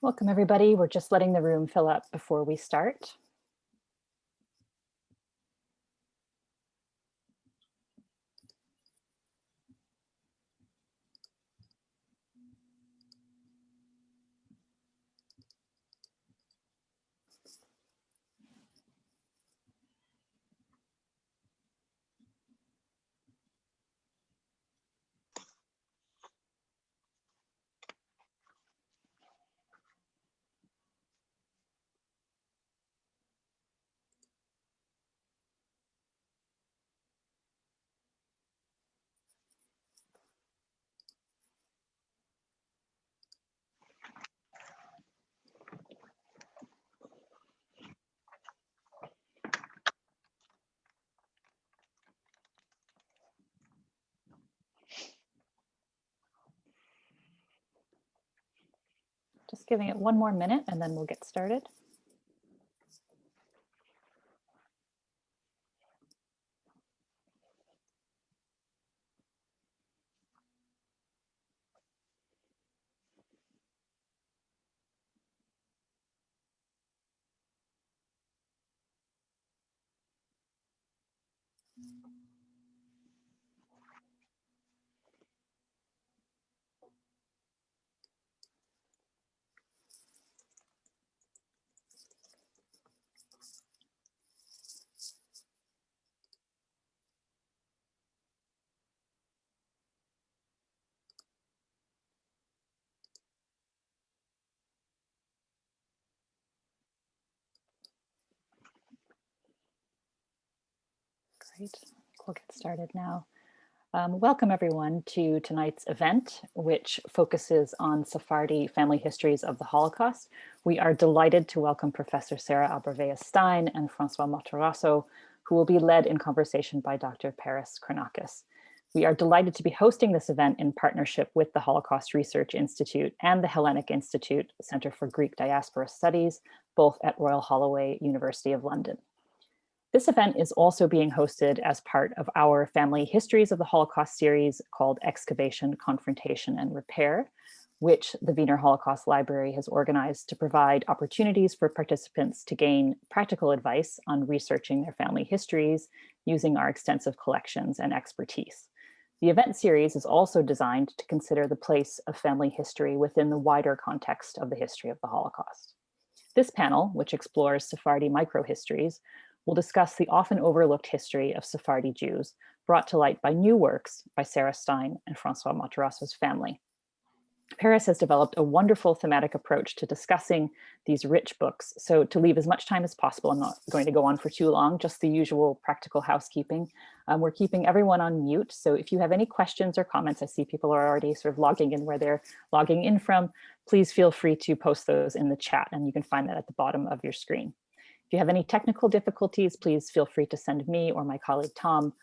Welcome, everybody. We're just letting the room fill up before we start. Just giving it one more minute and then we'll get started. Great, we'll get started now. Welcome everyone to tonight's event, which focuses on Sephardi family histories of the Holocaust. We are delighted to welcome Professor Sarah Abrevaya Stein and Francois Matarazzo, who will be led in conversation by Dr. Paris Chronakis. We are delighted to be hosting this event in partnership with the Holocaust Research Institute and the Hellenic Institute Center for Greek Diaspora Studies, both at Royal Holloway, University of London. This event is also being hosted as part of our Family Histories of the Holocaust series called Excavation-Confrontation-Repair, which the Wiener Holocaust Library has organized to provide opportunities for participants to gain practical advice on researching their family histories using our extensive collections and expertise. The event series is also designed to consider the place of family history within the wider context of the history of the Holocaust. This panel, which explores Sephardi microhistories, will discuss the often overlooked history of Sephardi Jews brought to light by new works by Sarah Stein and Francois Matarazzo's family. Paris has developed a wonderful thematic approach to discussing these rich books. So to leave as much time as possible, I'm not going to go on for too long, just the usual practical housekeeping. We're keeping everyone on mute. So if you have any questions or comments, I see people are already sort of logging in where they're logging in from, please feel free to post those in the chat and you can find that at the bottom of your screen. If you have any technical difficulties, please feel free to send me or my colleague Tom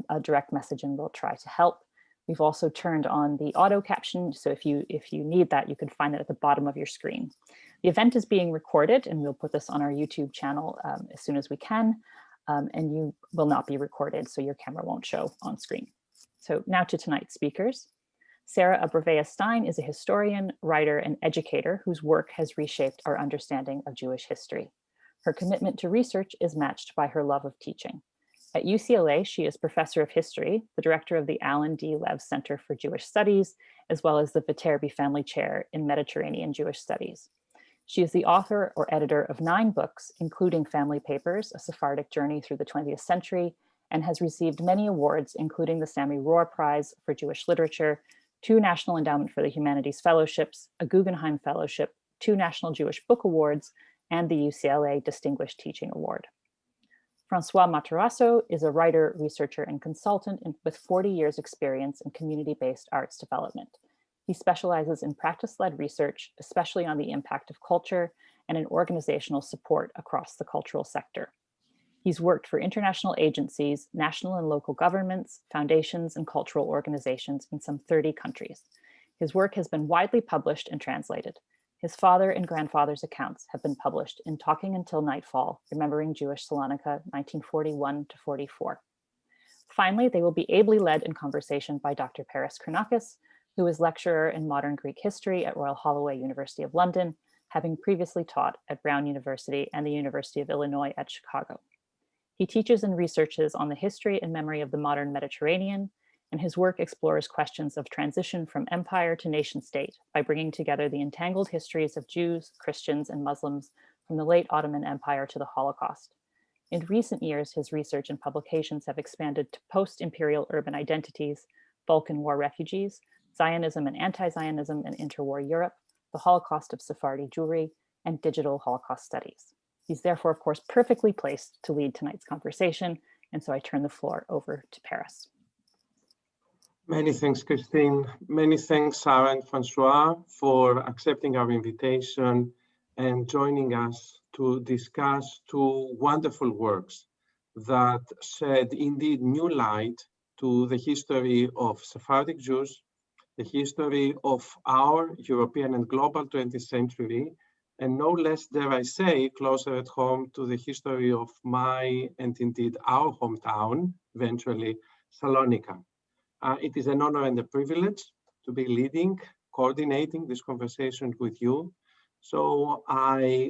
a direct message and we'll try to help. We've also turned on the auto caption, so if you need that, you can find it at the bottom of your screen. The event is being recorded and we'll put this on our YouTube channel as soon as we can, and you will not be recorded, so your camera won't show on screen. So now to tonight's speakers. Sarah Abrevaya Stein is a historian, writer, and educator whose work has reshaped our understanding of Jewish history. Her commitment to research is matched by her love of teaching. At UCLA, she is professor of history, the director of the Alan D. Lev Center for Jewish Studies, as well as the Viterbi Family Chair in Mediterranean Jewish Studies. She is the author or editor of 9 books, including Family Papers, A Sephardic Journey Through the 20th Century, and has received many awards, including the Sammy Rohr Prize for Jewish Literature, 2 National Endowment for the Humanities Fellowships, a Guggenheim Fellowship, 2 National Jewish Book Awards, and the UCLA Distinguished Teaching Award. François Matarazzo is a writer, researcher, and consultant with 40 years experience in community-based arts development. He specializes in practice-led research, especially on the impact of culture and in organizational support across the cultural sector. He's worked for international agencies, national and local governments, foundations, and cultural organizations in some 30 countries. His work has been widely published and translated. His father and grandfather's accounts have been published in Talking Until Nightfall, Remembering Jewish Salonika, 1941 to 44. Finally, they will be ably led in conversation by Dr. Paris Chronakis, who is lecturer in modern Greek history at Royal Holloway, University of London, having previously taught at Brown University and the University of Illinois at Chicago. He teaches and researches on the history and memory of the modern Mediterranean, and his work explores questions of transition from empire to nation state by bringing together the entangled histories of Jews, Christians, and Muslims from the late Ottoman Empire to the Holocaust. In recent years, his research and publications have expanded to post-imperial urban identities, Balkan War refugees, Zionism and anti-Zionism in interwar Europe, the Holocaust of Sephardi Jewry, and digital Holocaust studies. He's therefore, of course, perfectly placed to lead tonight's conversation, and so I turn the floor over to Paris. Many thanks, Christine. Many thanks, Sarah and François, for accepting our invitation and joining us to discuss two wonderful works that shed indeed new light to the history of Sephardic Jews, the history of our European and global 20th century, and no less, dare I say, closer at home to the history of my and indeed our hometown, eventually Salonika. It is an honor and a privilege to be leading, coordinating this conversation with you. So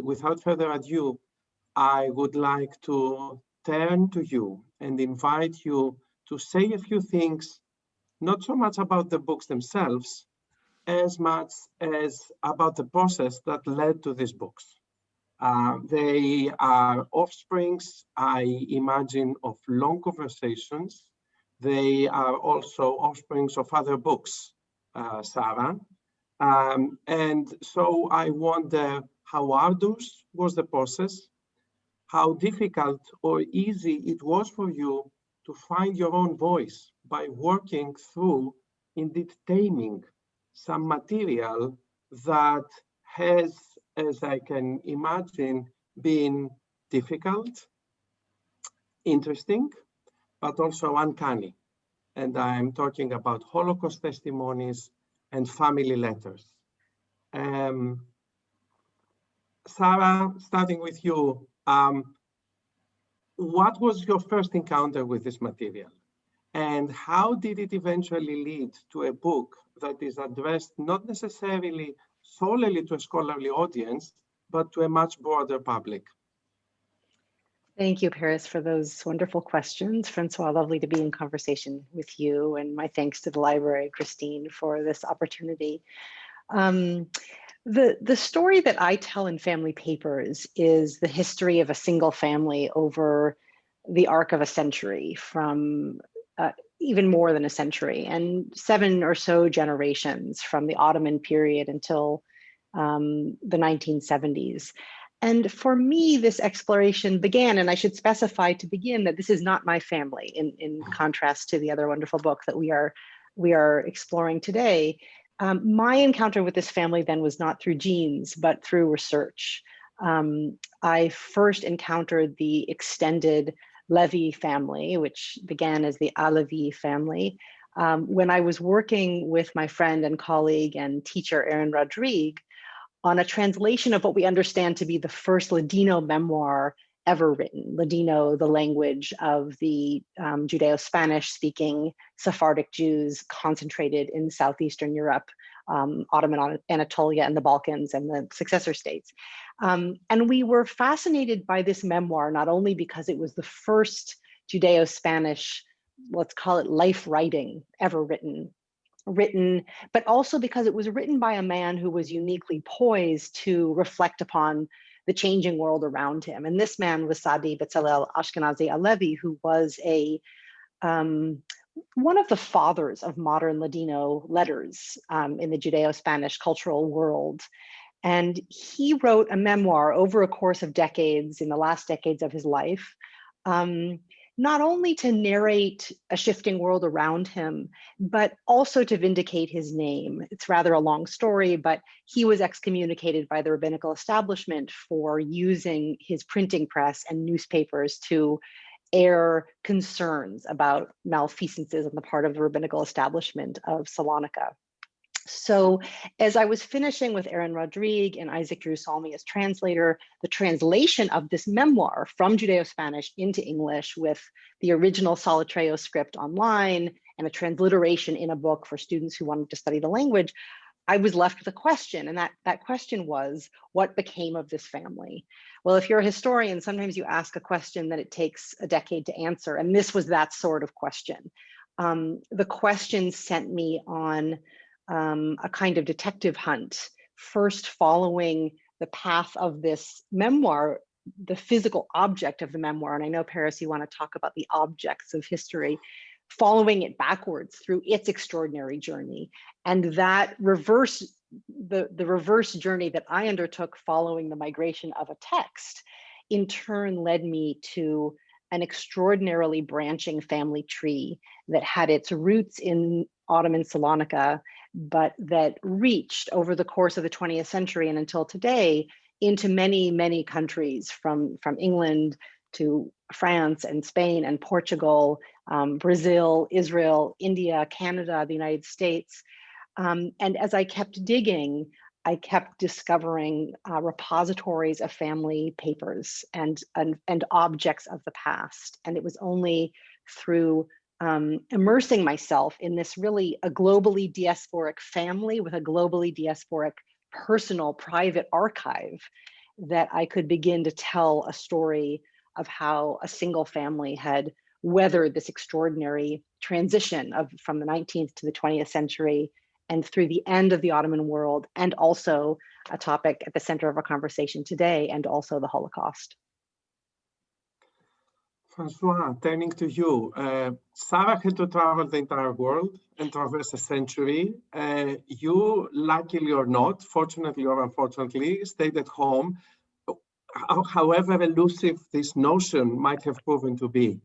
without further ado, I would like to turn to you and invite you to say a few things, not so much about the books themselves, as much as about the process that led to these books. They are offsprings, I imagine, of long conversations. They are also offsprings of other books, Sarah. And so I wonder how arduous was the process, how difficult or easy it was for you to find your own voice by working through, indeed taming, some material that has, as I can imagine, been difficult, interesting, but also uncanny. And I'm talking about Holocaust testimonies and family letters. Sarah, starting with you, what was your first encounter with this material? And how did it eventually lead to a book that is addressed not necessarily solely to a scholarly audience, but to a much broader public? Thank you, Paris, for those wonderful questions. Francois, lovely to be in conversation with you, and my thanks to the library, Christine, for this opportunity. The story that I tell in family papers is the history of a single family over the arc of a century, from even more than a century, and 7 or so generations from the Ottoman period until the 1970s. And for me, this exploration began, and I should specify to begin that this is not my family, in contrast to the other wonderful book that we are exploring today. My encounter with this family then was not through genes, but through research. I first encountered the extended Levi family, which began as the Levi family, when I was working with my friend and colleague and teacher, Aaron Rodrigue, on a translation of what we understand to be the first Ladino memoir ever written. Ladino, the language of the Judeo-Spanish speaking Sephardic Jews concentrated in Southeastern Europe, Ottoman Anatolia and the Balkans and the successor states. And we were fascinated by this memoir, not only because it was the first Judeo-Spanish, let's call it life writing ever written, but also because it was written by a man who was uniquely poised to reflect upon the changing world around him. And this man was Sadi Bezalel Ashkenazi Alevi, who was one of the fathers of modern Ladino letters in the Judeo-Spanish cultural world. And he wrote a memoir over a course of decades, in the last decades of his life, not only to narrate a shifting world around him, but also to vindicate his name. It's rather a long story, but he was excommunicated by the rabbinical establishment for using his printing press and newspapers to air concerns about malfeasances on the part of the rabbinical establishment of Salonika. So as I was finishing with Aaron Rodrigue and Isaac Jerusalmi as translator, the translation of this memoir from Judeo-Spanish into English with the original Solitreo script online and a transliteration in a book for students who wanted to study the language, I was left with a question, and that question was, what became of this family? Well, if you're a historian, sometimes you ask a question that it takes a decade to answer, and this was that sort of question. The question sent me on a kind of detective hunt, first following the path of this memoir, the physical object of the memoir, and I know, Paris, you want to talk about the objects of history, following it backwards through its extraordinary journey. And that reverse, the reverse journey that I undertook following the migration of a text, in turn led me to an extraordinarily branching family tree that had its roots in Ottoman Salonika, but that reached over the course of the 20th century and until today into many, many countries, from England to France and Spain and Portugal, Brazil, Israel, India, Canada, the United States. And as I kept digging, I kept discovering repositories of family papers and objects of the past. And it was only through immersing myself in this really a globally diasporic family with a globally diasporic personal private archive that I could begin to tell a story of how a single family had weathered this extraordinary transition from the 19th to the 20th century and through the end of the Ottoman world, and also a topic at the center of our conversation today, and also the Holocaust. Francois, turning to you, Sarah had to travel the entire world and traverse a century. You, luckily or not, fortunately or unfortunately, stayed at home, however elusive this notion might have proven to be.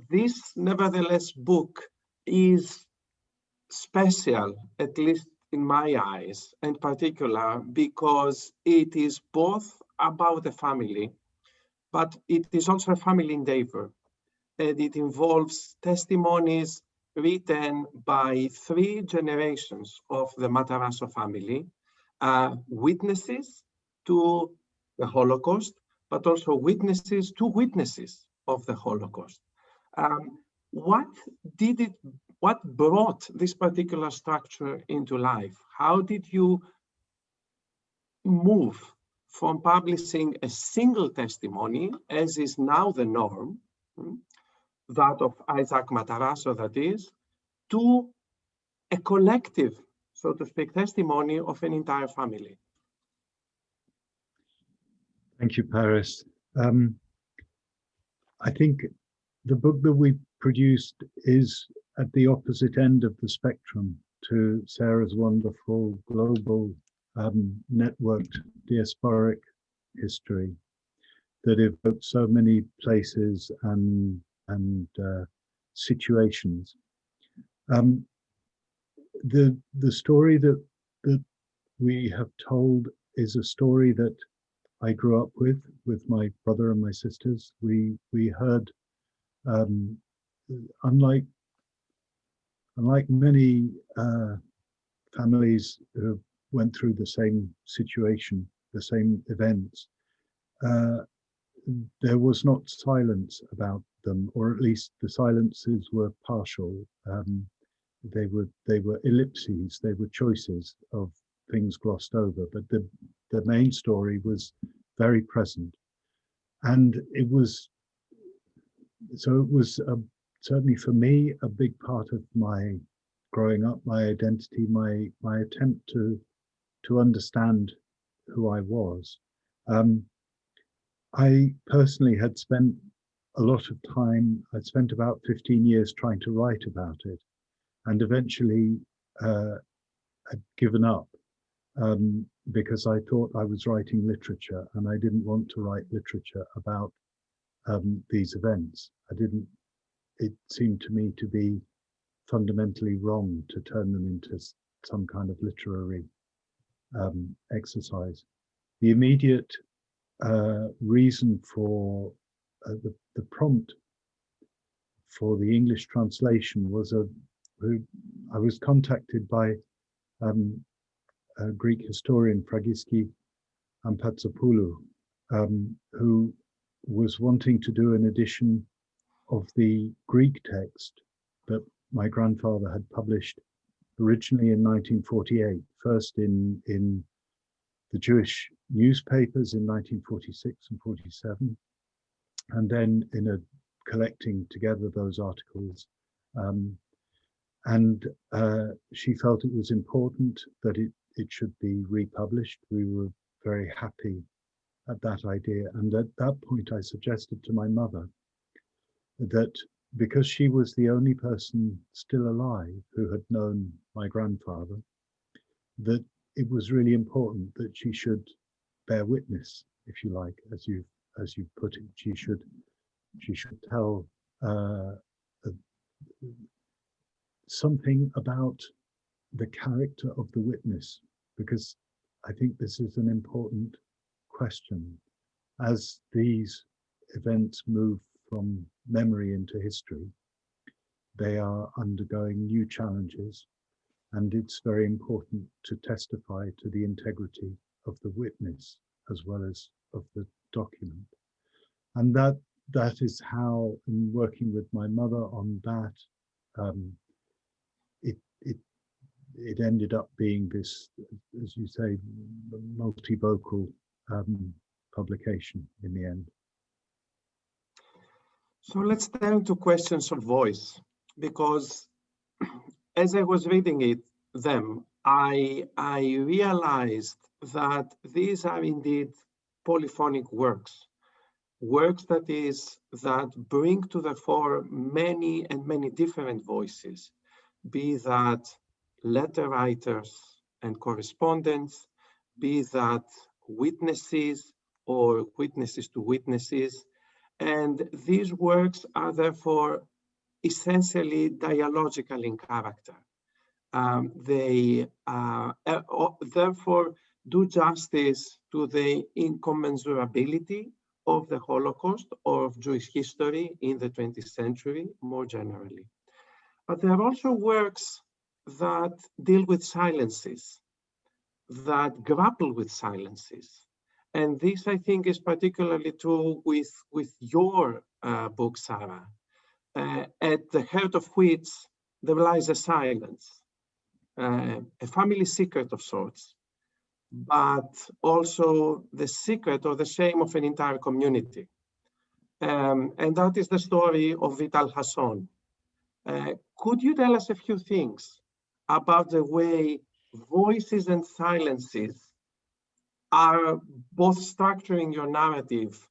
This, nevertheless, book is special, at least in my eyes, in particular, because it is both about the family, but it is also a family endeavor. And it involves testimonies written by 3 generations of the Matarasso family, witnesses to the Holocaust, but also witnesses to witnesses of the Holocaust. What brought this particular structure into life? How did you move from publishing a single testimony, as is now the norm, that of Isaac Matarasso, that is, to a collective, so to speak, testimony of an entire family? Thank you, Paris. I think the book that we produced is at the opposite end of the spectrum to Sarah's wonderful global networked diasporic history that evokes so many places and situations. The story that we have told is a story that I grew up with my brother and my sisters. We heard, unlike many families who went through the same situation, the same events, there was not silence about them, or at least the silences were partial. They were ellipses, they were choices of things glossed over, but the main story was very present. And it was certainly for me a big part of my growing up, my identity, my attempt to understand who I was. I personally had spent a lot of time, I'd spent about 15 years trying to write about it, and eventually had given up because I thought I was writing literature and I didn't want to write literature about these events. It seemed to me to be fundamentally wrong to turn them into some kind of literary exercise. The immediate reason for the prompt for the English translation was I was contacted by a Greek historian, Fragiski Ampatsopoulou, who was wanting to do an edition of the Greek text that my grandfather had published originally in 1948, first in the Jewish newspapers in 1946 and 47, and then in a collecting together those articles. She felt it was important that it should be republished. We were very happy at that idea. And at that point, I suggested to my mother that because she was the only person still alive who had known my grandfather, that it was really important that she should bear witness, if you like, as you put it. She should tell something about the character of the witness, because I think this is an important question. As these events move from memory into history, they are undergoing new challenges, and it's very important to testify to the integrity of the witness as well as of the document. And that is how, in working with my mother on that, it ended up being this, as you say, multivocal publication in the end. So let's turn to questions of voice, because as I was reading them, I realized that these are indeed polyphonic works that bring to the fore many and many different voices, be that letter writers and correspondents, be that witnesses or witnesses to witnesses. And these works are therefore essentially dialogical in character. They therefore do justice to the incommensurability of the Holocaust or of Jewish history in the 20th century more generally. But there are also works that deal with silences, that grapple with silences. And this, I think, is particularly true with your book, Sarah, at the heart of which there lies a silence, a family secret of sorts, but also the secret or the shame of an entire community. And that is the story of Vital Hasson. Could you tell us a few things about the way voices and silences are both structuring your narrative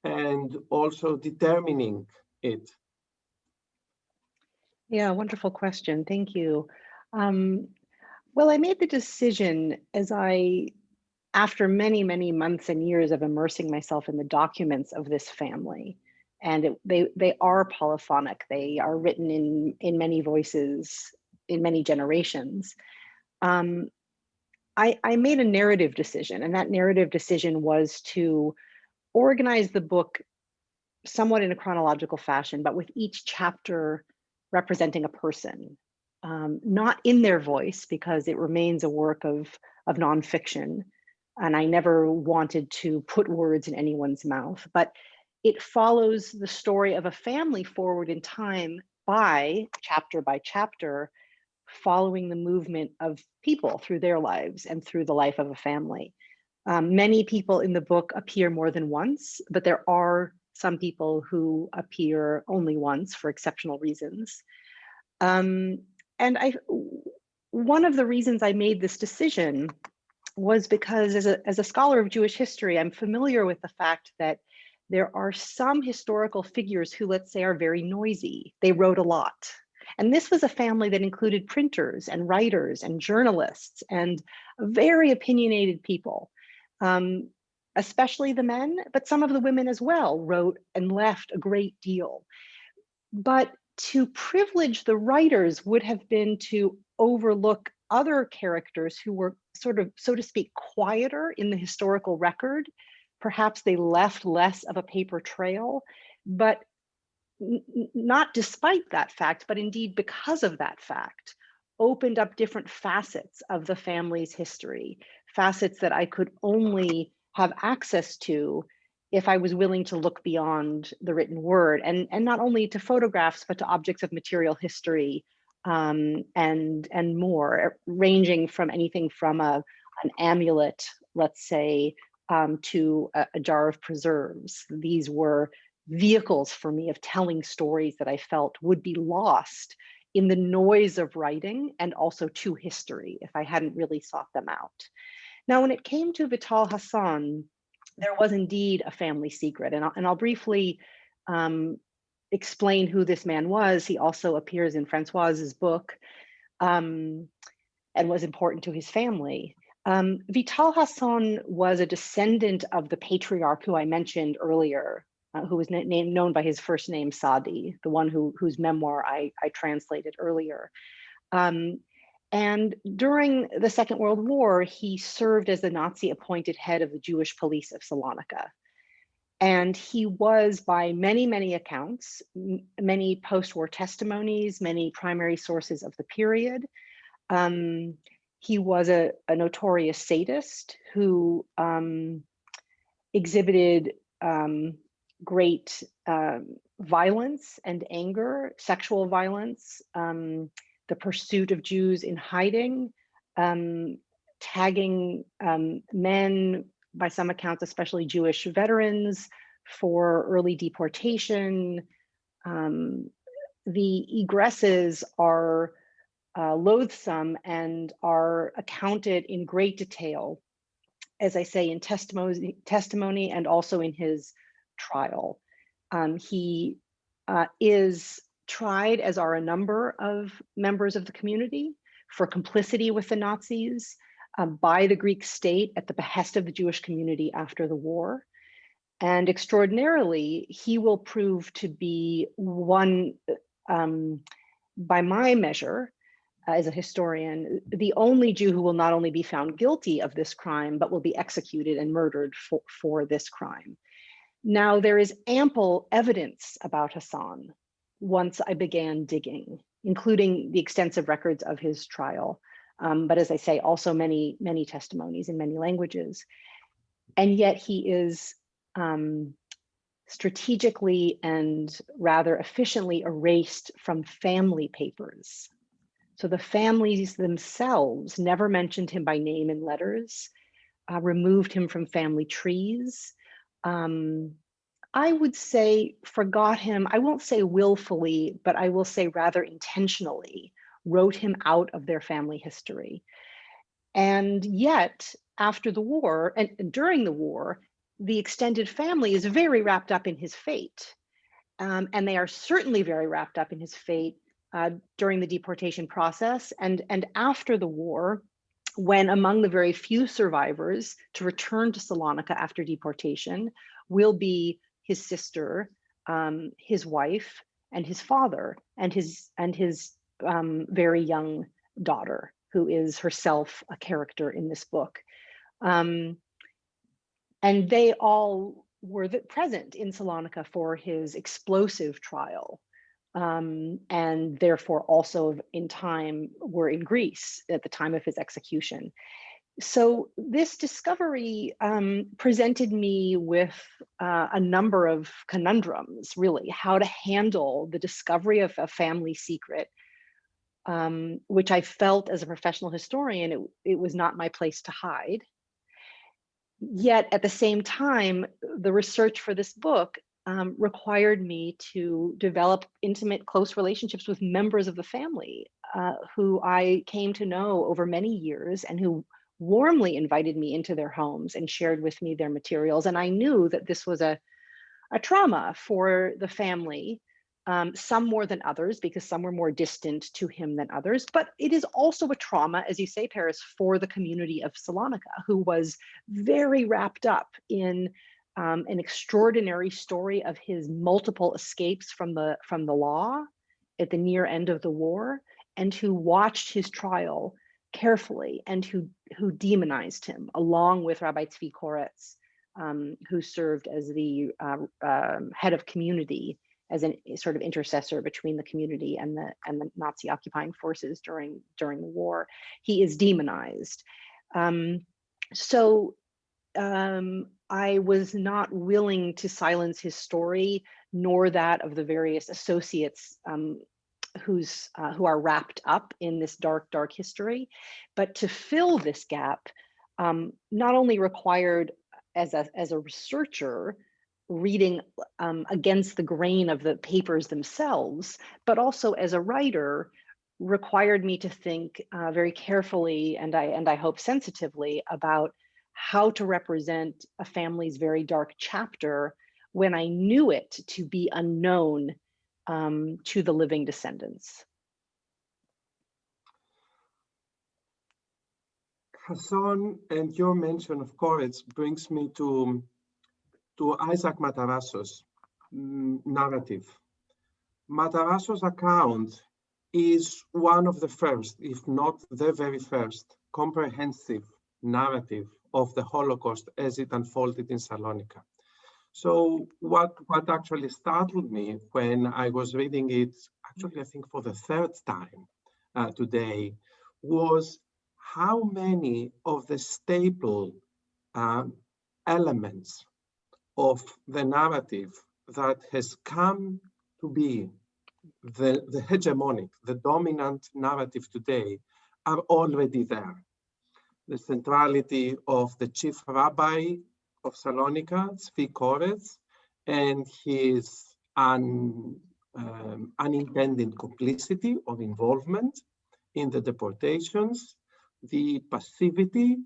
and also determining it? Yeah, wonderful question. Thank you. Well, I made the decision after many, many months and years of immersing myself in the documents of this family, and they are polyphonic. They are written in many voices, in many generations. I made a narrative decision, and that narrative decision was to organize the book somewhat in a chronological fashion, but with each chapter representing a person, not in their voice, because it remains a work of nonfiction, and I never wanted to put words in anyone's mouth, but it follows the story of a family forward in time by chapter, following the movement of people through their lives and through the life of a family. Many people in the book appear more than once, but there are some people who appear only once for exceptional reasons. And one of the reasons I made this decision was because as a scholar of Jewish history, I'm familiar with the fact that there are some historical figures who, let's say, are very noisy. They wrote a lot. And this was a family that included printers and writers and journalists and very opinionated people, especially the men, but some of the women as well wrote and left a great deal. But to privilege the writers would have been to overlook other characters who were sort of, so to speak, quieter in the historical record. Perhaps they left less of a paper trail, but not despite that fact, but indeed because of that fact, opened up different facets of the family's history, facets that I could only have access to if I was willing to look beyond the written word, and not only to photographs, but to objects of material history, and more, ranging from anything from an amulet, let's say, to a jar of preserves. These were vehicles for me of telling stories that I felt would be lost in the noise of writing and also to history if I hadn't really sought them out. Now, when it came to Vital Hassan, there was indeed a family secret, and I'll briefly explain who this man was. He also appears in François's book and was important to his family. Vital Hassan was a descendant of the patriarch who I mentioned earlier, who was known by his first name, Sadi, the one whose memoir I translated earlier. And during the Second World War, he served as the Nazi appointed head of the Jewish police of Salonika. And he was, by many, many accounts, many post-war testimonies, many primary sources of the period, he was a notorious sadist who exhibited great violence and anger, sexual violence, the pursuit of Jews in hiding, tagging men, by some accounts, especially Jewish veterans, for early deportation. The egresses are loathsome and are accounted in great detail, as I say, in testimony and also in his trial. He is tried, as are a number of members of the community, for complicity with the Nazis by the Greek state at the behest of the Jewish community after the war. And extraordinarily, he will prove to be one, by my measure, as a historian, the only Jew who will not only be found guilty of this crime, but will be executed and murdered for this crime. Now, there is ample evidence about Hassan once I began digging, including the extensive records of his trial. But as I say, also many, many testimonies in many languages. And yet he is strategically and rather efficiently erased from family papers. So the families themselves never mentioned him by name in letters, removed him from family trees. I would say forgot him, I won't say willfully, but I will say rather intentionally, wrote him out of their family history. And yet, after the war and during the war, the extended family is very wrapped up in his fate. And they are certainly very wrapped up in his fate during the deportation process and after the war, when among the very few survivors to return to Salonika after deportation will be his sister, his wife, and his father, and his very young daughter, who is herself a character in this book. And they all were present in Salonika for his explosive trial, and therefore also in time were in Greece at the time of his execution. So this discovery presented me with a number of conundrums, really, how to handle the discovery of a family secret, which I felt as a professional historian, it was not my place to hide. Yet at the same time, the research for this book required me to develop intimate, close relationships with members of the family who I came to know over many years and who warmly invited me into their homes and shared with me their materials. And I knew that this was a trauma for the family, some more than others, because some were more distant to him than others. But it is also a trauma, as you say, Paris, for the community of Salonika, who was very wrapped up in an extraordinary story of his multiple escapes from the law at the near end of the war, and who watched his trial carefully and who demonized him, along with Rabbi Tzvi Koretz, who served as the head of community, as a sort of intercessor between the community and the Nazi occupying forces during the war. He is demonized. So I was not willing to silence his story, nor that of the various associates who are wrapped up in this dark, dark history. But to fill this gap, not only required as a researcher reading against the grain of the papers themselves, but also as a writer required me to think very carefully and I hope sensitively about how to represent a family's very dark chapter when I knew it to be unknown to the living descendants. Hassan, and your mention of courage brings me to Isaac Matarasso's narrative. Matarasso's account is one of the first, if not the very first, comprehensive narrative of the Holocaust as it unfolded in Salonika. So what actually startled me when I was reading it, actually I think for the third time today, was how many of the staple elements of the narrative that has come to be the hegemonic, the dominant narrative today are already there. The centrality of the chief rabbi of Salonika, Tzvi Koretz, and his unintended complicity or involvement in the deportations, the passivity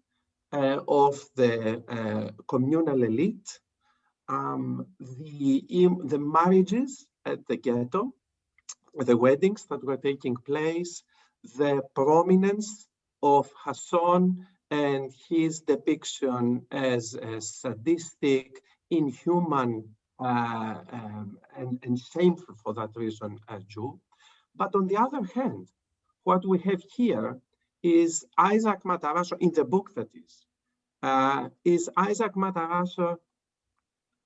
of the communal elite, the marriages at the ghetto, the weddings that were taking place, the prominence of Hassan and his depiction as a sadistic, inhuman, and shameful for that reason Jew. But on the other hand, what we have here is Isaac Matarasso, in the book that is Isaac Matarasso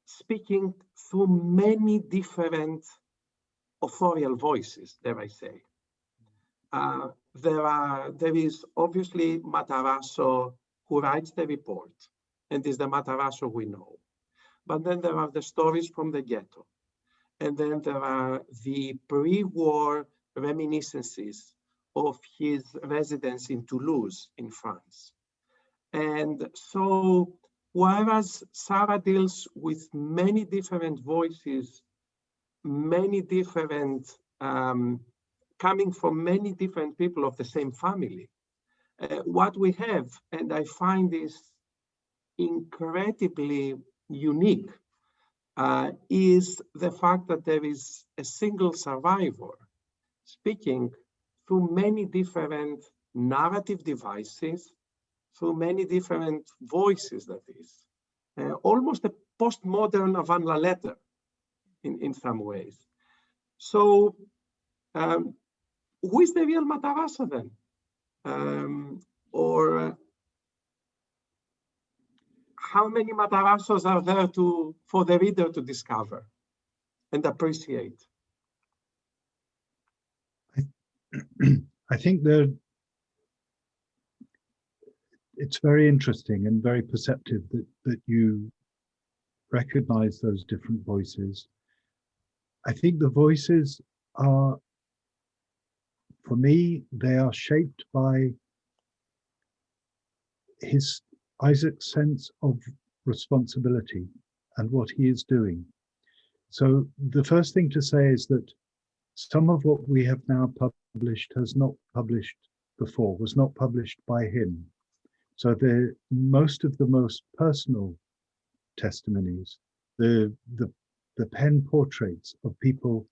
speaking through many different authorial voices, dare I say. There is obviously Matarasso who writes the report and is the Matarasso we know. But then there are the stories from the ghetto. And then there are the pre-war reminiscences of his residence in Toulouse in France. And so whereas Sarah deals with many different voices, many different coming from many different people of the same family. What we have, and I find this incredibly unique, is the fact that there is a single survivor speaking through many different narrative devices, through many different voices, that is. Almost a postmodern Van La Letter in some ways. So, who is the real Matarasso then? Or how many Matarassos are there for the reader to discover and appreciate? I think it's very interesting and very perceptive that you recognize those different voices. I think the voices are, for me, they are shaped by Isaac's sense of responsibility and what he is doing. So the first thing to say is that some of what we have now published was not published by him. So most of the most personal testimonies, the pen portraits of people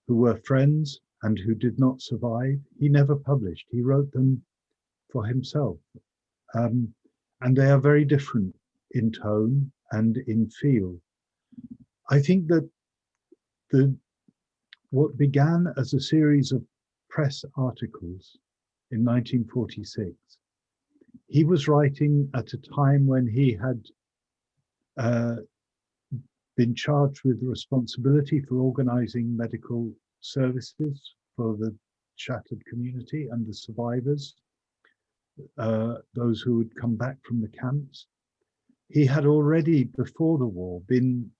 who were friends and who did not survive, he never published. He wrote them for himself. And they are very different in tone and in feel. I think that what began as a series of press articles in 1946, he was writing at a time when he had been charged with the responsibility for organizing medical services for the shattered community and the survivors, those who had come back from the camps. He had already, before the war, been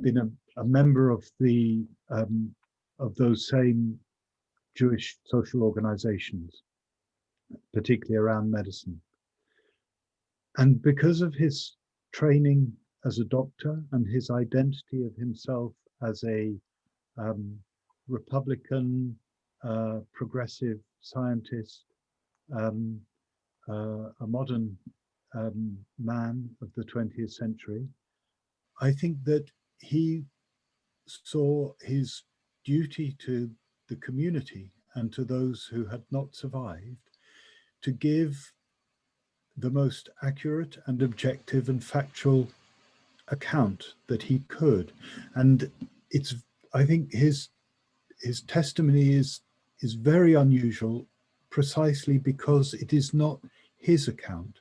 been a member of the of those same Jewish social organizations, particularly around medicine. And because of his training as a doctor and his identity of himself as a Republican, progressive scientist, a modern man of the 20th century, I think that he saw his duty to the community and to those who had not survived to give the most accurate and objective and factual account that he could. And it's, I think his testimony is very unusual precisely because it is not his account.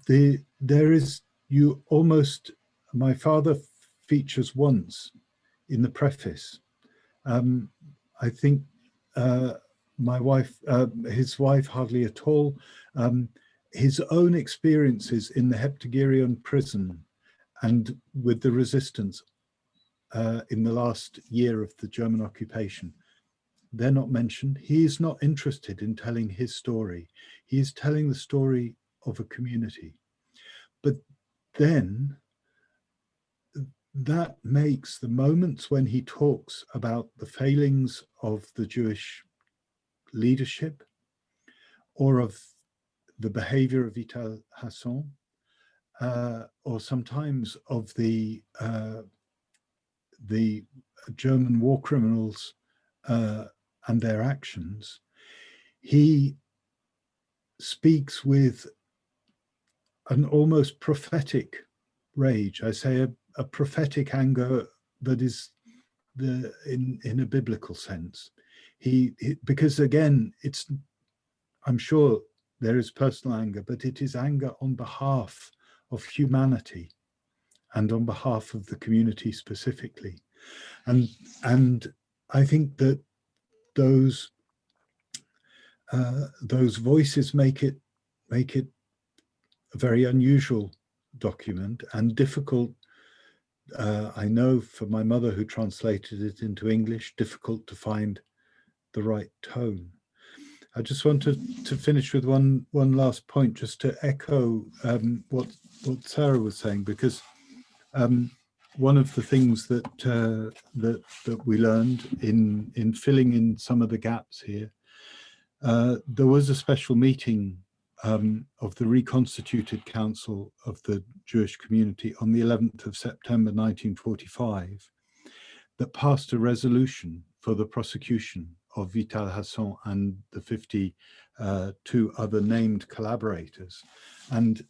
There is, you almost, my father features once in the preface. I think my wife, his wife hardly at all, his own experiences in the Heptagirion prison and with the resistance in the last year of the German occupation, they're not mentioned. He is not interested in telling his story. He is telling the story of a community. But then that makes the moments when he talks about the failings of the Jewish leadership or of the behavior of Vital Hassan, or sometimes of the German war criminals and their actions, he speaks with an almost prophetic rage. I say a prophetic anger that is in a biblical sense. Because again, it's, I'm sure there is personal anger, but it is anger on behalf of humanity and on behalf of the community specifically. And I think that those voices make it a very unusual document and difficult. I know for my mother, who translated it into English, difficult to find the right tone. I just wanted to finish with one last point, just to echo what Sarah was saying, because one of the things that that we learned in filling in some of the gaps here, there was a special meeting of the reconstituted Council of the Jewish Community on the 11th of September 1945 that passed a resolution for the prosecution of Vital Hassan and the 52 other named collaborators. And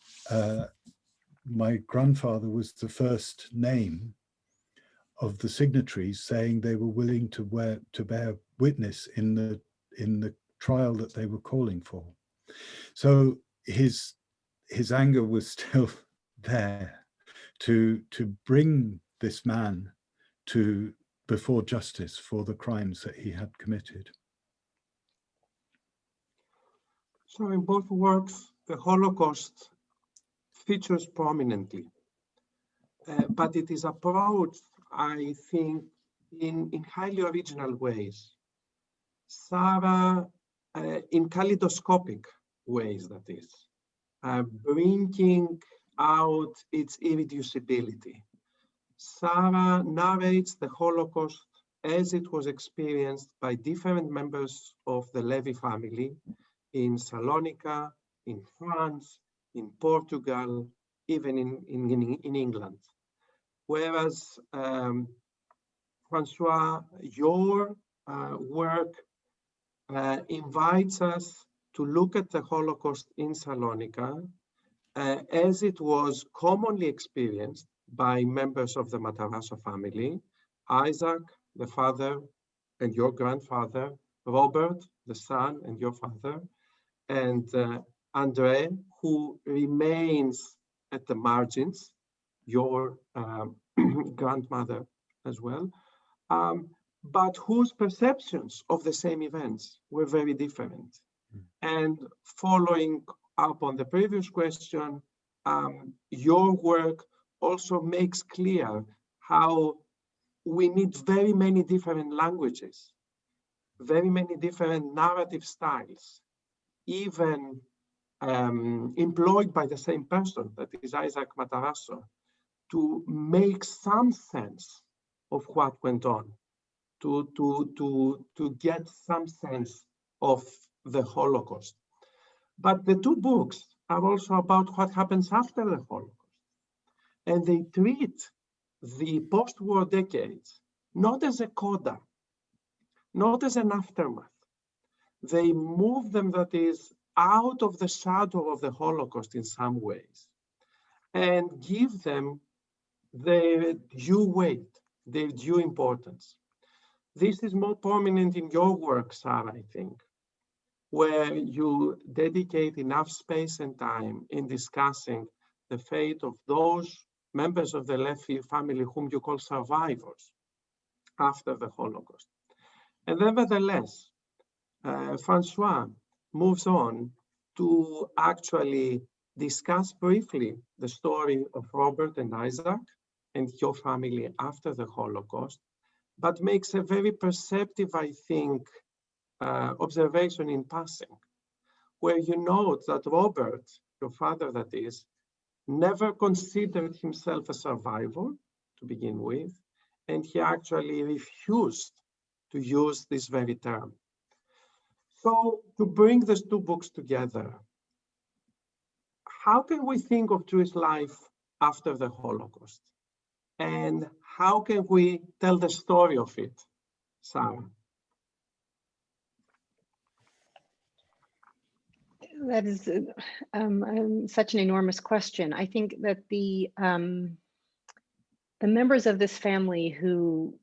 my grandfather was the first name of the signatories saying they were willing to bear witness in the trial that they were calling for. So his anger was still there to bring this man before justice for the crimes that he had committed. So in both works, the Holocaust features prominently, but it is approached, I think, in highly original ways. Sarah, in kaleidoscopic ways, that is, bringing out its irreducibility. Sarah narrates the Holocaust as it was experienced by different members of the Levi family in Salonika, in France, in Portugal, even in England. Whereas, François, your work invites us to look at the Holocaust in Salonika as it was commonly experienced by members of the Matarasso family, Isaac, the father, and your grandfather, Robert, the son, and your father, and André, who remains at the margins, your grandmother as well, but whose perceptions of the same events were very different. And following up on the previous question, your work also makes clear how we need very many different languages, very many different narrative styles, even employed by the same person, that is Isaac Matarasso, to make some sense of what went on, to get some sense of the Holocaust. But the two books are also about what happens after the Holocaust. And they treat the post-war decades not as a coda, not as an aftermath. They move them, that is, out of the shadow of the Holocaust in some ways, and give them their due weight, their due importance. This is more prominent in your work, Sarah, I think, where you dedicate enough space and time in discussing the fate of those members of the Levi family whom you call survivors after the Holocaust. And nevertheless, François moves on to actually discuss briefly the story of Robert and Isaac and your family after the Holocaust, but makes a very perceptive, I think, observation in passing, where you note that Robert, your father that is, never considered himself a survivor to begin with, and he actually refused to use this very term. So to bring these two books together, how can we think of Jewish life after the Holocaust? And how can we tell the story of it, Sarah? That is such an enormous question. I think that the members of this family whose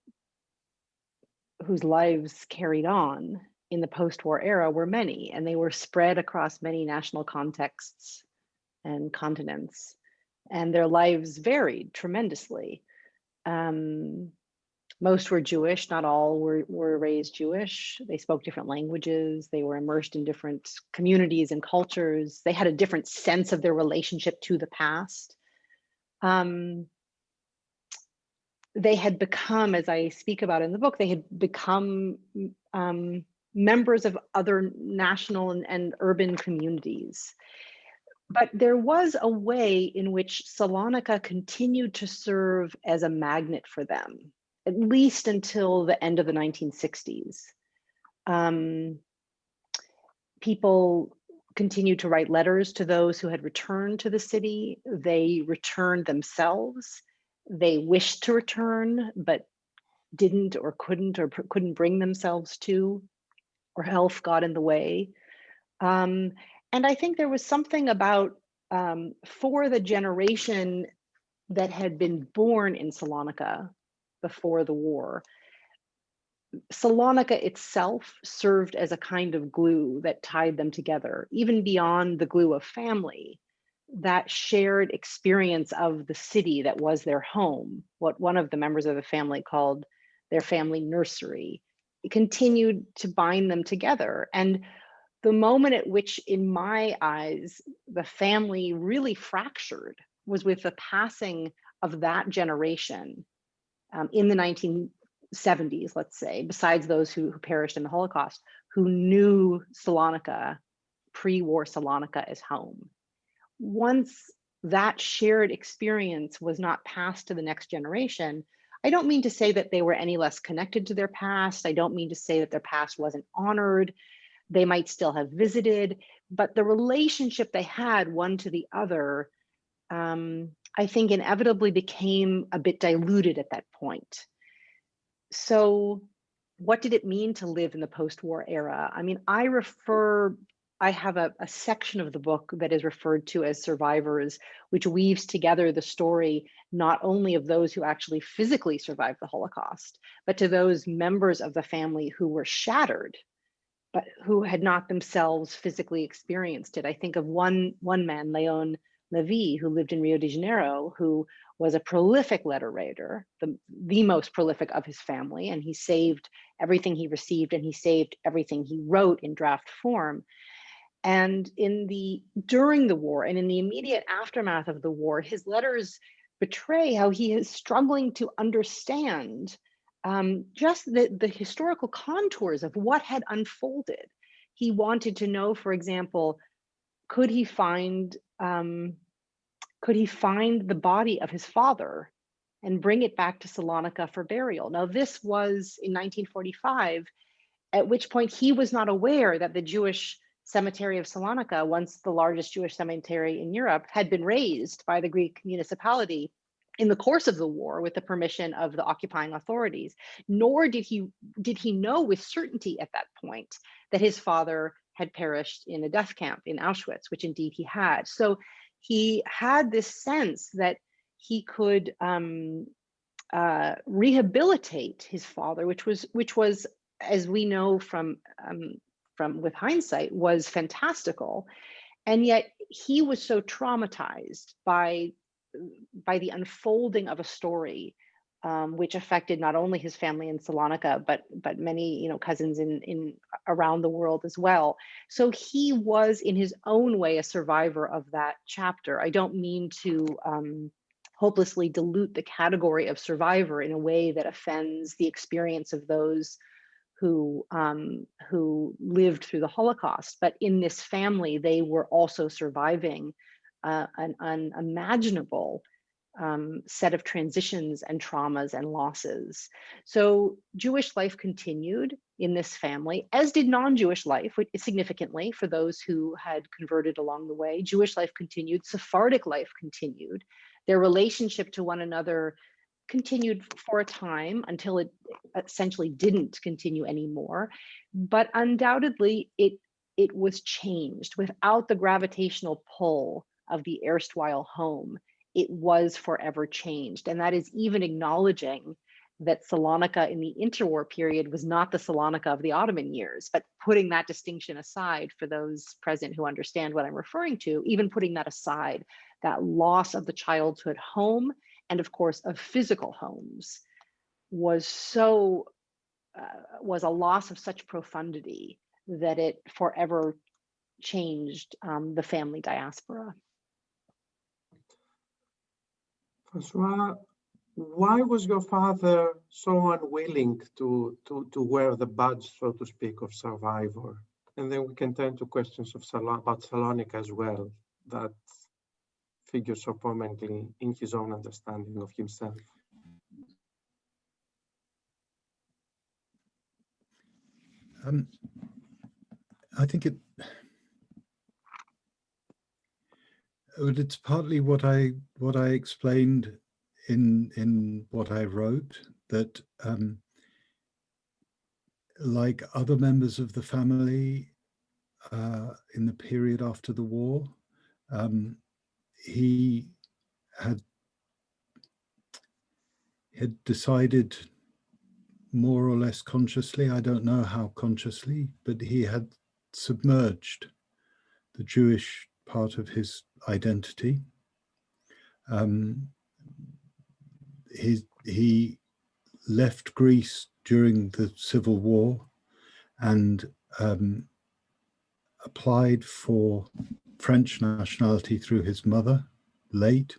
lives carried on in the post-war era were many, and they were spread across many national contexts and continents, and their lives varied tremendously. Most were Jewish, not all were raised Jewish. They spoke different languages. They were immersed in different communities and cultures. They had a different sense of their relationship to the past. They had become, as I speak about in the book, they had become members of other national and urban communities. But there was a way in which Salonika continued to serve as a magnet for them, at least until the end of the 1960s. People continued to write letters to those who had returned to the city. They returned themselves. They wished to return, but didn't or couldn't bring themselves to, or health got in the way. And I think there was something about, for the generation that had been born in Salonika before the war, Salonika itself served as a kind of glue that tied them together, even beyond the glue of family. That shared experience of the city that was their home, what one of the members of the family called their family nursery, it continued to bind them together. And the moment at which, in my eyes, the family really fractured was with the passing of that generation in the 1970s, let's say, besides those who perished in the Holocaust, who knew Salonika, pre-war Salonika, as home. Once that shared experience was not passed to the next generation, I don't mean to say that they were any less connected to their past. I don't mean to say that their past wasn't honored. They might still have visited, but the relationship they had one to the other, I think inevitably became a bit diluted at that point. So what did it mean to live in the post-war era? I mean, I have a section of the book that is referred to as Survivors, which weaves together the story not only of those who actually physically survived the Holocaust, but to those members of the family who were shattered, but who had not themselves physically experienced it. I think of one man, Leon Levi, who lived in Rio de Janeiro, who was a prolific letter writer, the most prolific of his family, and he saved everything he received, and he saved everything he wrote in draft form. And during the war and in the immediate aftermath of the war, his letters betray how he is struggling to understand just the historical contours of what had unfolded. He wanted to know, for example, could he find the body of his father and bring it back to Salonika for burial? Now, this was in 1945, at which point he was not aware that the Jewish cemetery of Salonika, once the largest Jewish cemetery in Europe, had been razed by the Greek municipality in the course of the war with the permission of the occupying authorities. Nor did he know with certainty at that point that his father had perished in a death camp in Auschwitz, which indeed he had. So he had this sense that he could rehabilitate his father, which was, as we know from with hindsight, was fantastical. And yet he was so traumatized by the unfolding of a story, which affected not only his family in Salonika, but many cousins in around the world as well. So he was, in his own way, a survivor of that chapter. I don't mean to hopelessly dilute the category of survivor in a way that offends the experience of those who lived through the Holocaust. But in this family, they were also surviving an unimaginable set of transitions and traumas and losses. So Jewish life continued in this family, as did non-Jewish life, which significantly for those who had converted along the way. Jewish life continued, Sephardic life continued. Their relationship to one another continued for a time until it essentially didn't continue anymore. But undoubtedly, it was changed. Without the gravitational pull of the erstwhile home, it was forever changed. And that is even acknowledging that Salonika in the interwar period was not the Salonika of the Ottoman years, but putting that distinction aside for those present who understand what I'm referring to, even putting that aside, that loss of the childhood home and of course of physical homes was a loss of such profundity that it forever changed the family diaspora. François, why was your father so unwilling to wear the badge, so to speak, of survivor? And then we can turn to questions about Salonika as well, that figures so prominently in his own understanding of himself. I think it's partly what I explained in what I wrote, that like other members of the family in the period after the war, he had decided, more or less consciously, I don't know how consciously, but he had submerged the Jewish part of his identity. He left Greece during the Civil War and applied for French nationality through his mother, late,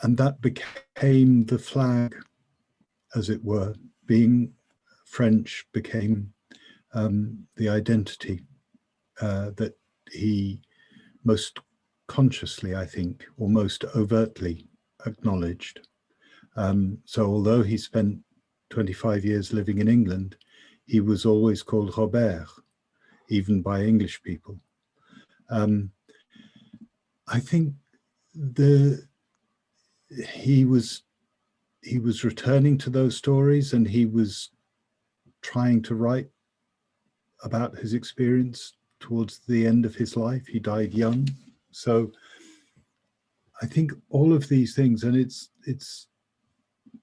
and that became the flag, as it were. Being French became the identity that he most consciously, I think, or most overtly acknowledged. So although he spent 25 years living in England, he was always called Robert, even by English people. I think he was returning to those stories, and he was trying to write about his experience towards the end of his life. He died young. So I think all of these things, and it's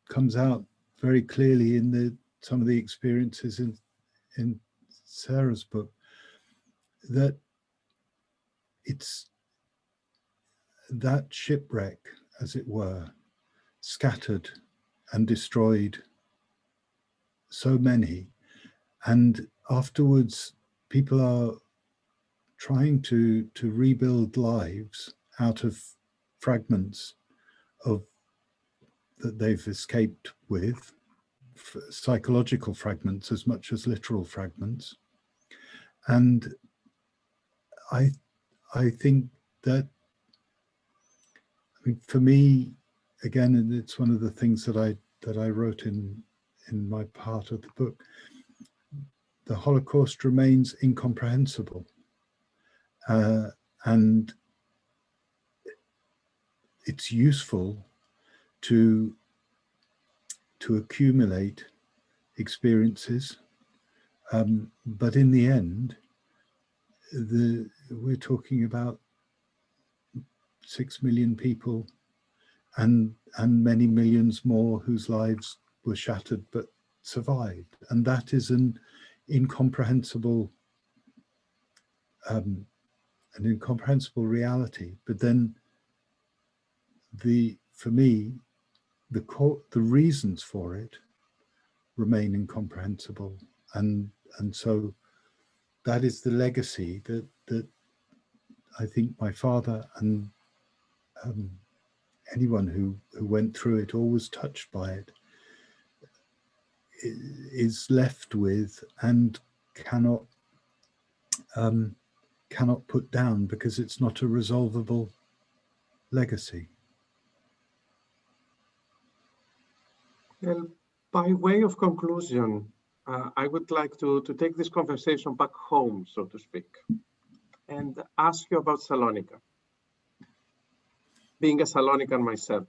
comes out very clearly in some of the experiences in Sarah's book, that it's that shipwreck, as it were, scattered and destroyed so many. And afterwards, people are trying to rebuild lives out of fragments of that they've escaped with, psychological fragments as much as literal fragments. And I think that, I mean, for me, again, and it's one of the things that I wrote in my part of the book, the Holocaust remains incomprehensible, and it's useful to accumulate experiences, but in the end, we're talking about 6 million people and many millions more whose lives were shattered but survived, and that is an incomprehensible reality. But then for me, the reasons for it remain incomprehensible, and so that is the legacy that I think my father and anyone who went through it or was touched by it is left with and cannot put down, because it's not a resolvable legacy. Well, by way of conclusion, I would like to take this conversation back home, so to speak, and ask you about Salonika. Being a Salonican myself,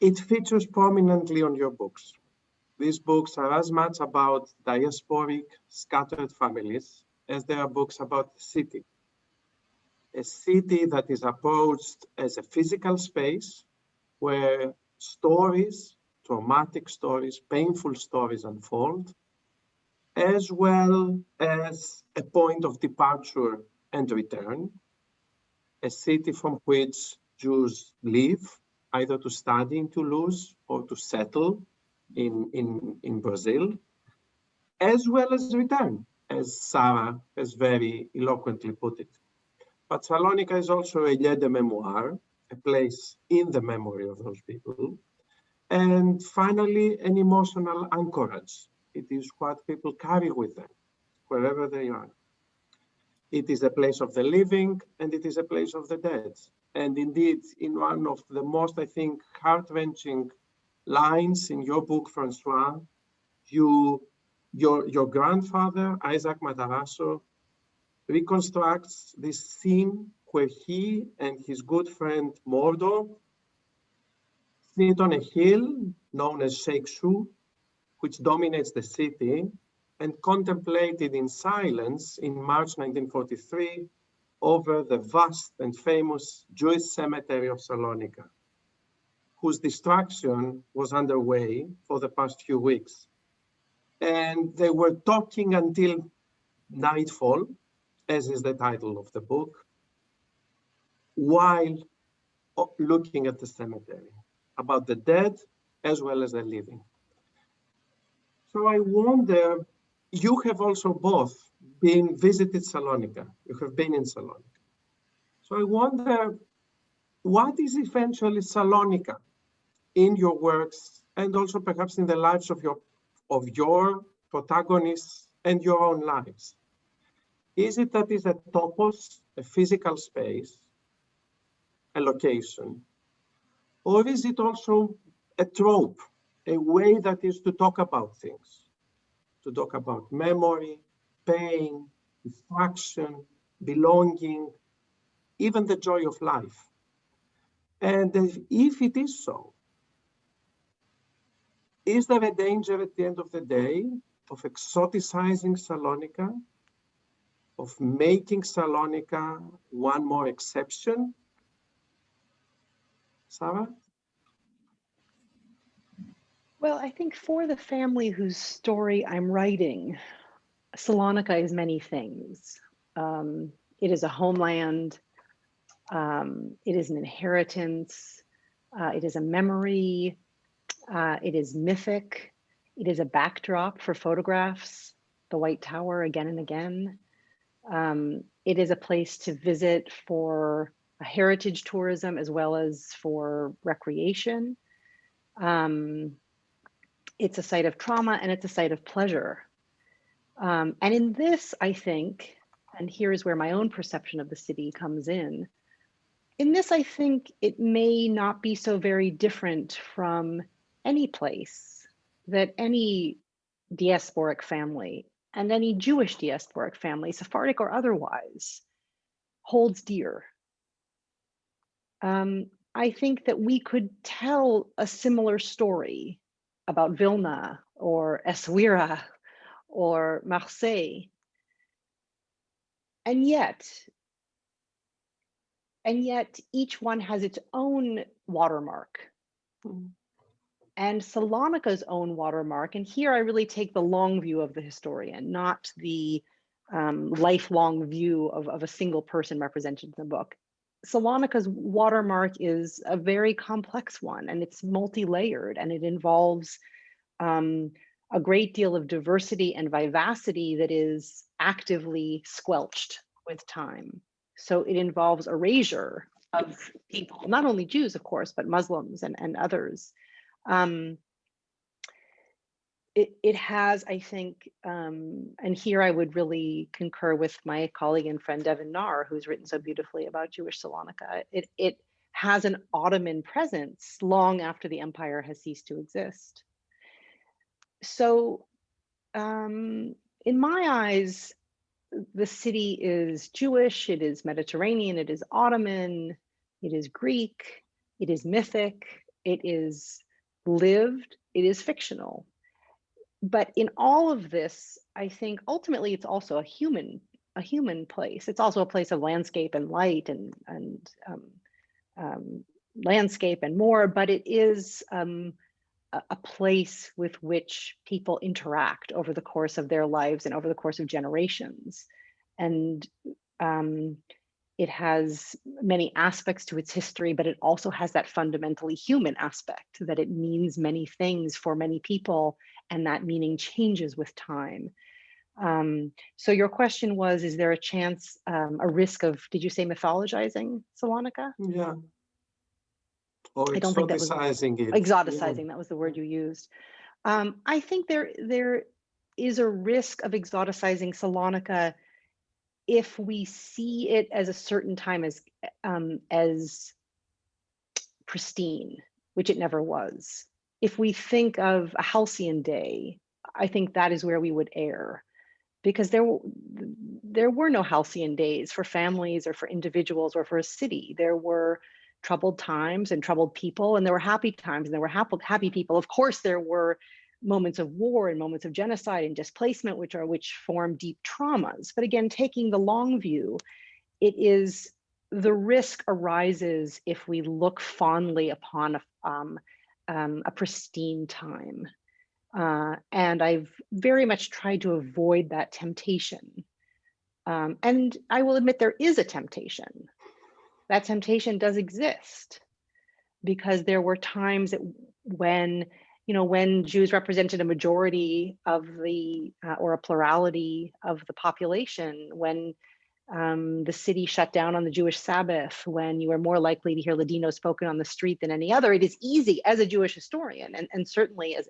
it features prominently on your books. These books are as much about diasporic, scattered families as they are books about the city. A city that is approached as a physical space where stories, traumatic stories, painful stories unfold, as well as a point of departure and return, a city from which Jews leave, either to study in Toulouse or to settle in Brazil, as well as return, as Sarah has very eloquently put it. But Salonika is also a lieu de mémoire, a place in the memory of those people. And finally, an emotional anchorage. It is what people carry with them, wherever they are. It is a place of the living, and it is a place of the dead. And indeed, in one of the most, I think, heart-wrenching lines in your book, François, your grandfather, Isaac Matarasso, reconstructs this scene where he and his good friend Mordo sit on a hill known as Sheikh Shu, which dominates the city, and contemplated in silence in March 1943 over the vast and famous Jewish cemetery of Salonika, whose destruction was underway for the past few weeks. And they were talking until nightfall, as is the title of the book, while looking at the cemetery, about the dead as well as the living. So I wonder, you have also both visited Salonika, you have been in Salonika. So I wonder, what is eventually Salonika in your works, and also perhaps in the lives of your protagonists and your own lives? Is it that is a topos, a physical space, a location, or is it also a trope, a way that is to talk about things, to talk about memory, pain, destruction, belonging, even the joy of life? And if it is so, is there a danger at the end of the day of exoticizing Salonika, of making Salonika one more exception? Sarah? Well, I think for the family whose story I'm writing, Salonika is many things. It is a homeland. It is an inheritance. It is a memory. It is mythic. It is a backdrop for photographs, the White Tower again and again. It is a place to visit for heritage tourism as well as for recreation. It's a site of trauma and it's a site of pleasure. And in this, I think, and here is where my own perception of the city comes in this, I think it may not be so very different from any place that any diasporic family and any Jewish diasporic family, Sephardic or otherwise, holds dear. I think that we could tell a similar story about Vilna or Essaouira or Marseille. And yet each one has its own watermark. And Salonika's own watermark, and here I really take the long view of the historian, not the lifelong view of a single person represented in the book. Salonika's watermark is a very complex one, and it's multi-layered, and it involves a great deal of diversity and vivacity that is actively squelched with time. So it involves erasure of people, not only Jews, of course, but Muslims and others. It has, I think, and here I would really concur with my colleague and friend Devin Nahr, who's written so beautifully about Jewish Salonika. It has an Ottoman presence long after the empire has ceased to exist. So in my eyes, the city is Jewish, it is Mediterranean, it is Ottoman, it is Greek, it is mythic, it is lived, it is fictional. But in all of this, I think ultimately it's also a human place. It's also a place of landscape and light and landscape and more, but it is a place with which people interact over the course of their lives and over the course of generations. And it has many aspects to its history, but it also has that fundamentally human aspect, that it means many things for many people, and that meaning changes with time. So your question was, is there a chance, a risk of, did you say mythologizing Salonika? Yeah. Or I don't think that was exoticizing. Yeah. That was the word you used. I think there is a risk of exoticizing Salonika if we see it as a certain time as pristine, which it never was. If we think of a halcyon day, I think that is where we would err, because there were no halcyon days for families or for individuals or for a city. There were troubled times and troubled people, and there were happy times and there were happy people. Of course, there were moments of war and moments of genocide and displacement, which form deep traumas. But again, taking the long view, it is, the risk arises if we look fondly upon a pristine time. And I've very much tried to avoid that temptation. And I will admit there is a temptation. That temptation does exist, because there were times when Jews represented a majority of the, or a plurality of the population, when the city shut down on the Jewish Sabbath, when you were more likely to hear Ladino spoken on the street than any other. It is easy as a Jewish historian, and certainly as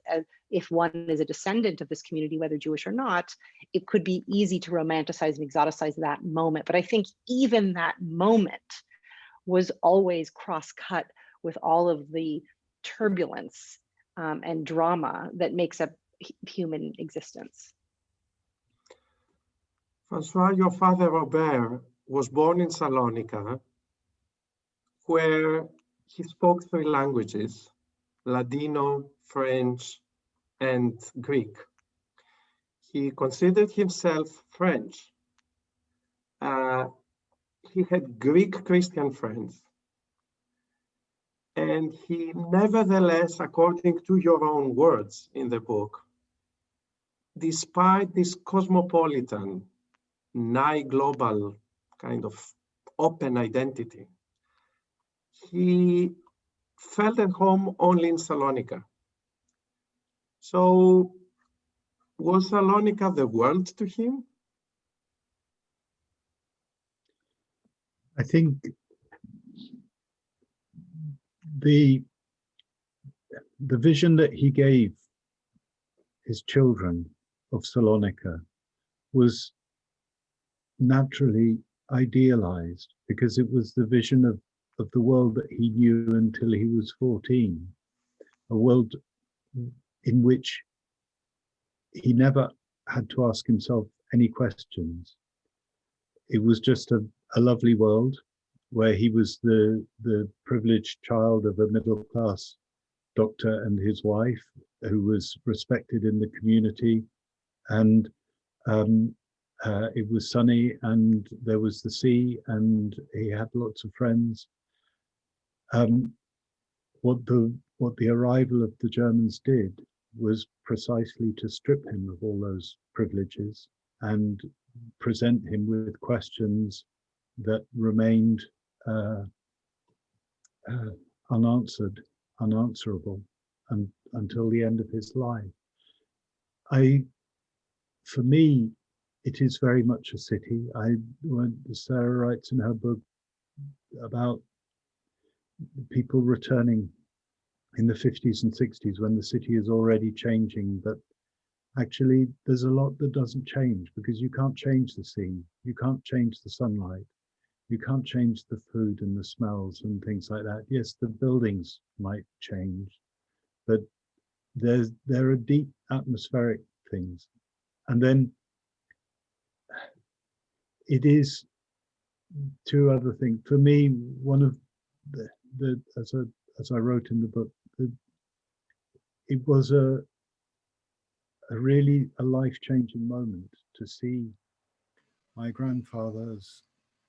if one is a descendant of this community, whether Jewish or not, it could be easy to romanticize and exoticize that moment. But I think even that moment was always cross-cut with all of the turbulence and drama that makes up human existence. François, your father Robert was born in Salonika, where he spoke 3 languages, Ladino, French, and Greek. He considered himself French. He had Greek Christian friends. And he nevertheless, according to your own words in the book, despite this cosmopolitan, nigh global kind of open identity, he felt at home only in Salonika. So was Salonika the world to him? I think the vision that he gave his children of Salonika was naturally idealized, because it was the vision of the world that he knew until he was 14, a world in which he never had to ask himself any questions. It was just a lovely world where he was the privileged child of a middle-class doctor and his wife, who was respected in the community, and it was sunny, and there was the sea, and he had lots of friends. What the arrival of the Germans did was precisely to strip him of all those privileges and present him with questions that remained unanswerable, and until the end of his life. For me, it is very much a city. Sarah writes in her book about people returning in the 50s and 60s when the city is already changing, but actually there's a lot that doesn't change, because you can't change the scene, you can't change the sunlight, you can't change the food and the smells and things like that. Yes, the buildings might change, but there are deep atmospheric things. And then it is two other things. For me, one of the as I wrote in the book, it was a really life-changing moment to see my grandfather's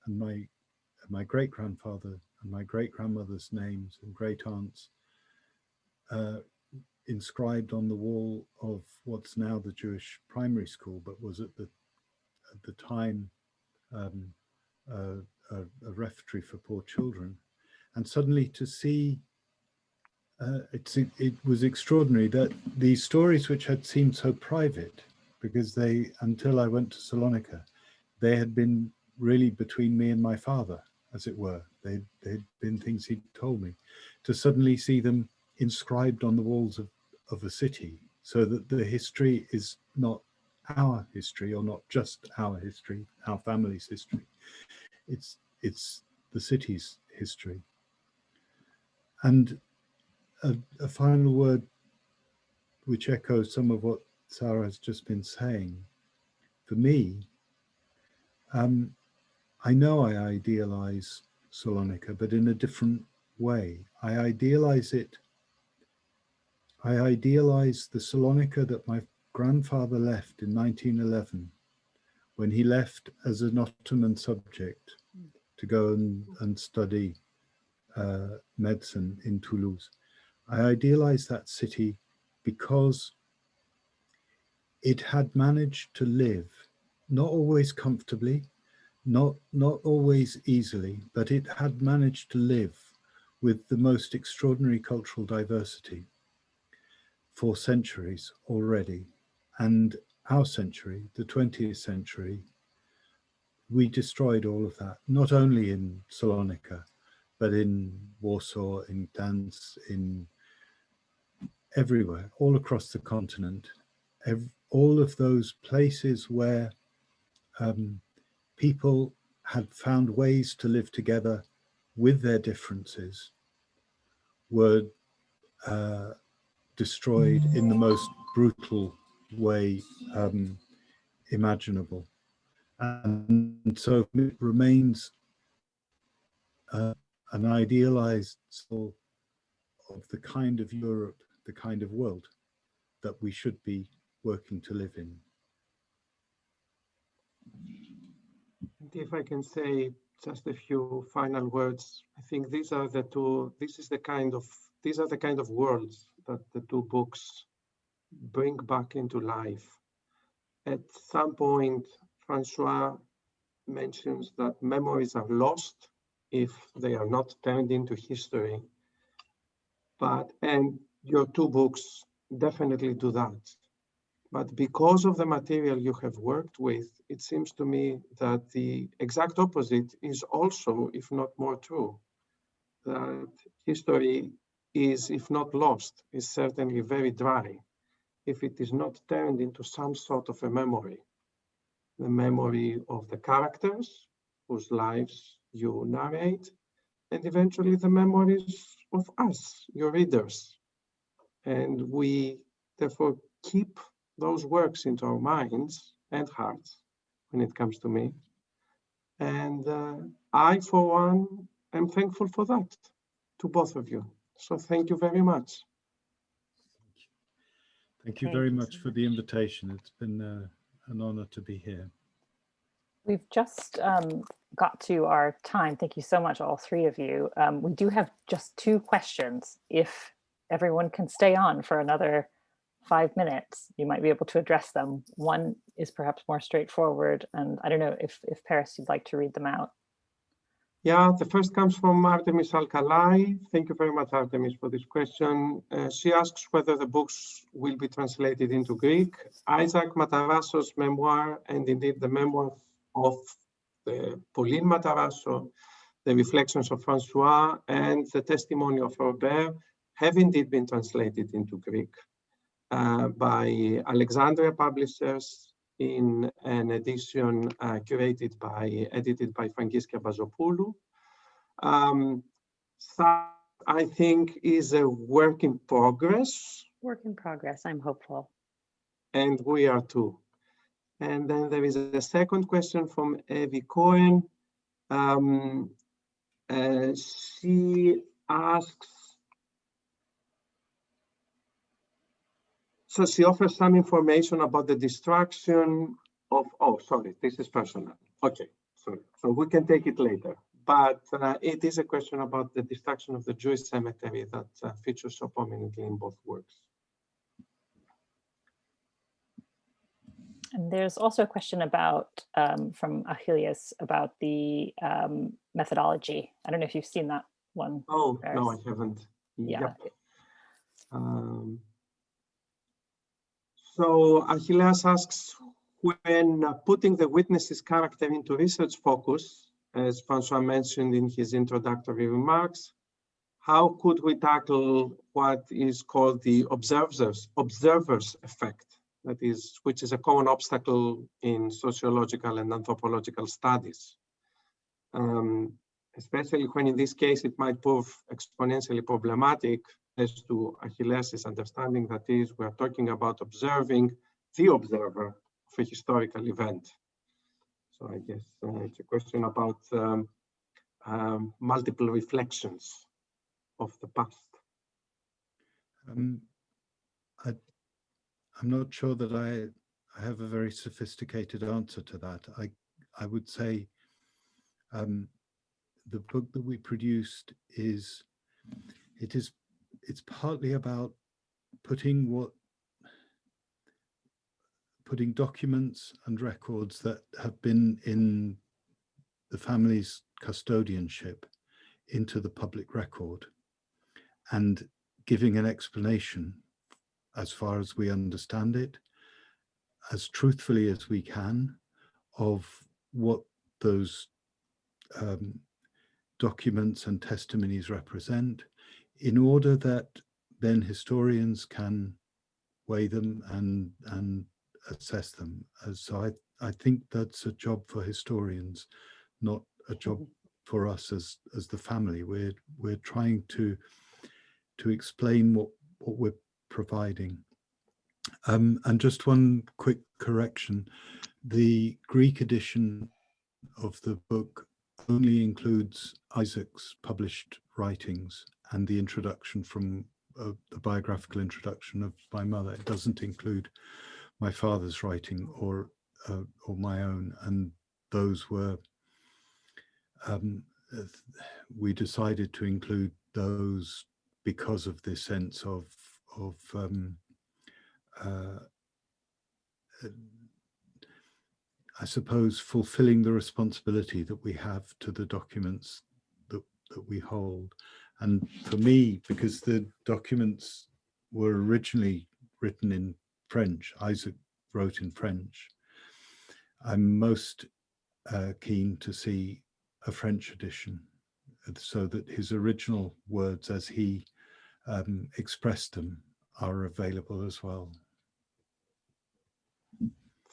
and my great-grandfather and my great-grandmother's names and great-aunts inscribed on the wall of what's now the Jewish primary school, but was at the time a refectory for poor children. And suddenly to see, it was extraordinary that these stories, which had seemed so private, because until I went to Salonika, they had been really between me and my father, as it were. They'd been things he'd told me. To suddenly see them inscribed on the walls of a city, so that the history is not our history, or not just our history, our family's history. It's the city's history. And a final word, which echoes some of what Sarah has just been saying. For me, I know I idealize Salonika, but in a different way. I idealize the Salonika that my grandfather left in 1911, when he left as an Ottoman subject to go and study medicine in Toulouse. I idealize that city because it had managed to live, not always comfortably, not always easily, but it had managed to live with the most extraordinary cultural diversity for centuries already. And our century, the 20th century, we destroyed all of that, not only in Salonika, but in Warsaw, in Gdansk, in everywhere, all across the continent. All of those places where people had found ways to live together with their differences were destroyed in the most brutal way imaginable. And so it remains an idealized soul of the kind of Europe, the kind of world that we should be working to live in. If I can say just a few final words, I think these are the kind of worlds that the two books bring back into life. At some point, François mentions that memories are lost if they are not turned into history. And your two books definitely do that. But because of the material you have worked with, it seems to me that the exact opposite is also, if not more true, that history is, if not lost, is certainly very dry if it is not turned into some sort of a memory. The memory of the characters whose lives you narrate, and eventually the memories of us, your readers. And we therefore keep those works into our minds and hearts when it comes to me. And I, for one, am thankful for that to both of you. So thank you very much. Thank you very much for the invitation. It's been an honor to be here. We've just got to our time. Thank you so much, all three of you. We do have just 2 questions. If everyone can stay on for another 5 minutes, you might be able to address them. One is perhaps more straightforward, and I don't know if Paris, you'd like to read them out. Yeah, the first comes from Artemis Alkalai. Thank you very much, Artemis, for this question. She asks whether the books will be translated into Greek. Isaac Matarasso's memoir, and indeed the memoir of Pauline Matarasso, the reflections of François, and the testimony of Robert have indeed been translated into Greek by Alexandria Publishers in an edition edited by Francisca Bazopoulou. I think is a work in progress. Work in progress, I'm hopeful. And we are too. And then there is a second question from Evie Cohen. She asks, so she offers some information about the destruction of, oh, sorry, this is personal. Okay, sorry. So we can take it later. But it is a question about the destruction of the Jewish cemetery that features so prominently in both works. And there's also a question about, from Achilles, about the methodology. I don't know if you've seen that one. Oh, Paris. no, I haven't. Yeah. Yep. So Achilles asks, when putting the witness's character into research focus, as François mentioned in his introductory remarks, how could we tackle what is called the observer's effect? That is, which is a common obstacle in sociological and anthropological studies. Especially when in this case it might prove exponentially problematic as to Achilles' understanding, that is, we are talking about observing the observer of a historical event. So I guess it's a question about multiple reflections of the past. I'm not sure that I have a very sophisticated answer to that. I would say the book that we produced it's partly about putting documents and records that have been in the family's custodianship into the public record and giving an explanation, as far as we understand it, as truthfully as we can, of what those documents and testimonies represent, in order that then historians can weigh them and assess them. So I think that's a job for historians, not a job for us as the family. We're trying to explain what we're providing. And just one quick correction: the Greek edition of the book only includes Isaac's published writings and the introduction from the biographical introduction of my mother. It doesn't include my father's writing or my own, and those were we decided to include those because of this sense of I suppose fulfilling the responsibility that we have to the documents that we hold. And for me, because the documents were originally written in French, Isaac wrote in French, I'm most keen to see a French edition, so that his original words as he expressed them are available as well.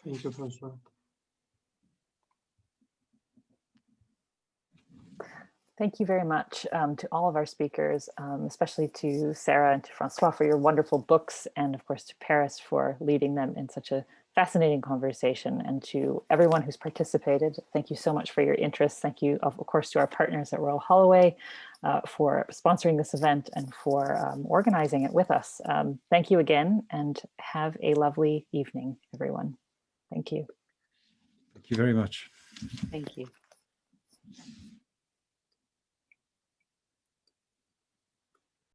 Thank you, François. Thank you very much to all of our speakers, especially to Sarah and to François for your wonderful books, and of course to Paris for leading them in such a fascinating conversation, and to everyone who's participated. Thank you so much for your interest. Thank you, of course, to our partners at Royal Holloway for sponsoring this event and for organizing it with us. Thank you again, and have a lovely evening, everyone. Thank you. Thank you very much. Thank you.